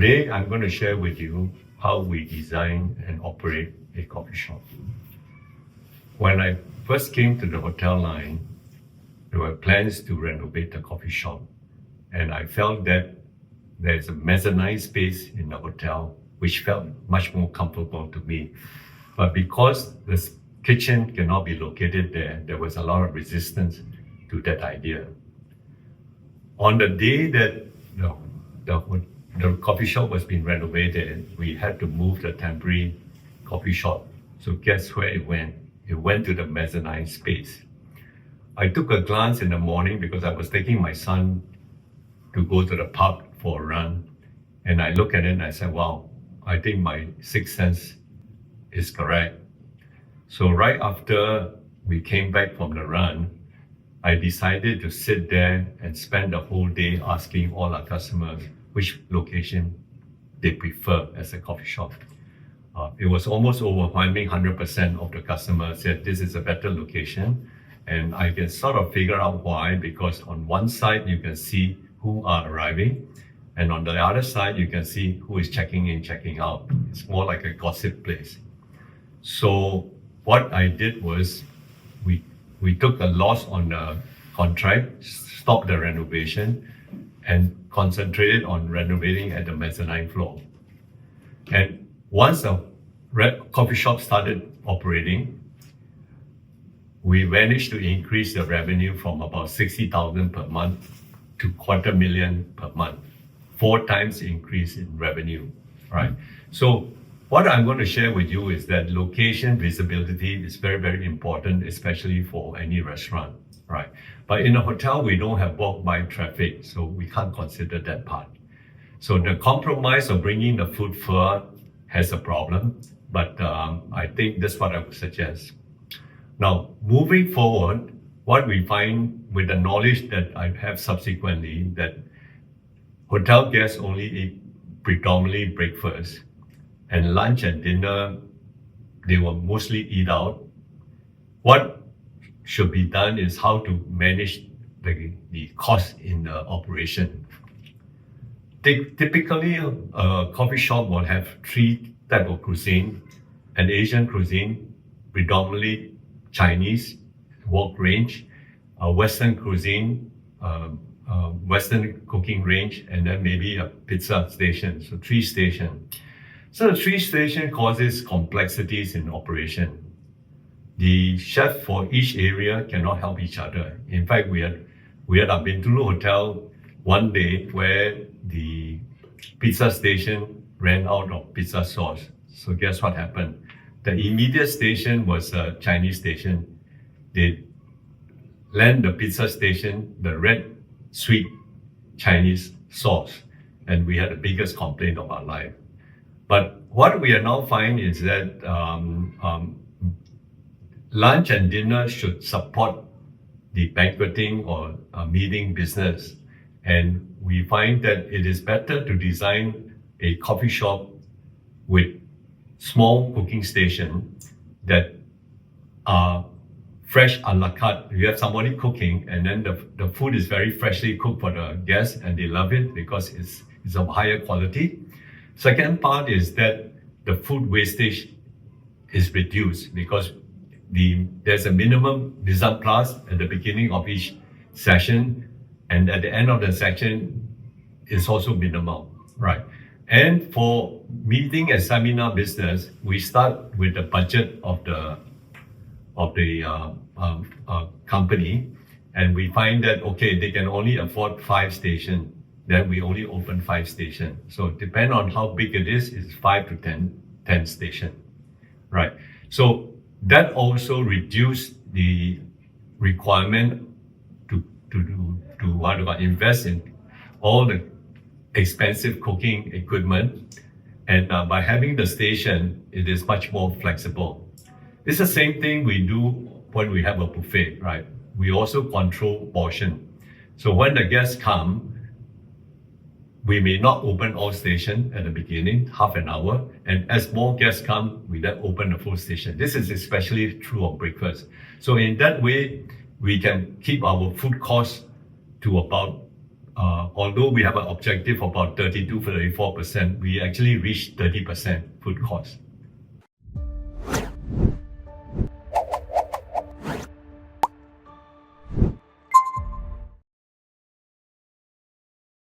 Today, I'm going to share with you how we design and operate a coffee shop. When I first came to the hotel line, there were plans to renovate the coffee shop. And I felt that there's a mezzanine space in the hotel, which felt much more comfortable to me. But because the kitchen cannot be located there, there was a lot of resistance to that idea. On the day that the coffee shop was being renovated, we had to move the temporary coffee shop. So guess where it went? It went to the mezzanine space. I took a glance in the morning because I was taking my son to go to the park for a run. And I looked at it and I said, wow, I think my sixth sense is correct. So right after we came back from the run, I decided to sit there and spend the whole day asking all our customers which location they prefer as a coffee shop. It was almost overwhelming. 100% of the customers said this is a better location. And I can sort of figure out why, because on one side you can see who are arriving, and on the other side you can see who is checking in, checking out. It's more like a gossip place. So what I did was we took a loss on the contract, stopped the renovation, and concentrated on renovating at the mezzanine floor. And once the coffee shop started operating, we managed to increase the revenue from about 60,000 per month to $250,000 per month, 4 times increase in revenue, right? So what I'm going to share with you is that location visibility is very, very important, especially for any restaurant, right? But in a hotel, we don't have walk-by traffic, so we can't consider that part. So the compromise of bringing the food forward has a problem, but I think that's what I would suggest. Now, moving forward, what we find with the knowledge that I have subsequently, that hotel guests only eat predominantly breakfast, and lunch and dinner, they will mostly eat out. What should be done is how to manage the cost in the operation. Typically, a coffee shop will have 3 types of cuisine: an Asian cuisine, predominantly Chinese, wok range, a Western cuisine, Western cooking range, and then maybe a pizza station. So 3 stations. So the 3 station causes complexities in operation. The chef for each area cannot help each other. In fact, we had a Bintulu hotel one day where the pizza station ran out of pizza sauce. So guess what happened? The immediate station was a Chinese station. They lent the pizza station the red sweet Chinese sauce, and we had the biggest complaint of our life. But what we are now finding is that lunch and dinner should support the banqueting or meeting business. And we find that it is better to design a coffee shop with small cooking station that are fresh a la carte. You have somebody cooking, and then the food is very freshly cooked for the guests, and they love it because it's of higher quality. Second part is that the food wastage is reduced because there's a minimum mise en place at the beginning of each session, and at the end of the session is also minimal, right? And for meeting and seminar business, we start with the budget of the company, and we find that okay, they can only afford 5 stations. Then we only open 5 stations. So depend on how big it is, it's 5 to 10 stations, right? So that also reduced the requirement to invest in all the expensive cooking equipment. And by having the station, it is much more flexible. It's the same thing we do when we have a buffet, right? We also control portion. So when the guests come, we may not open all stations at the beginning, half an hour, and as more guests come, we then open the full station. This is especially true of breakfast. So in that way, we can keep our food costs to about although we have an objective of about 32-34%, we actually reached 30% food cost.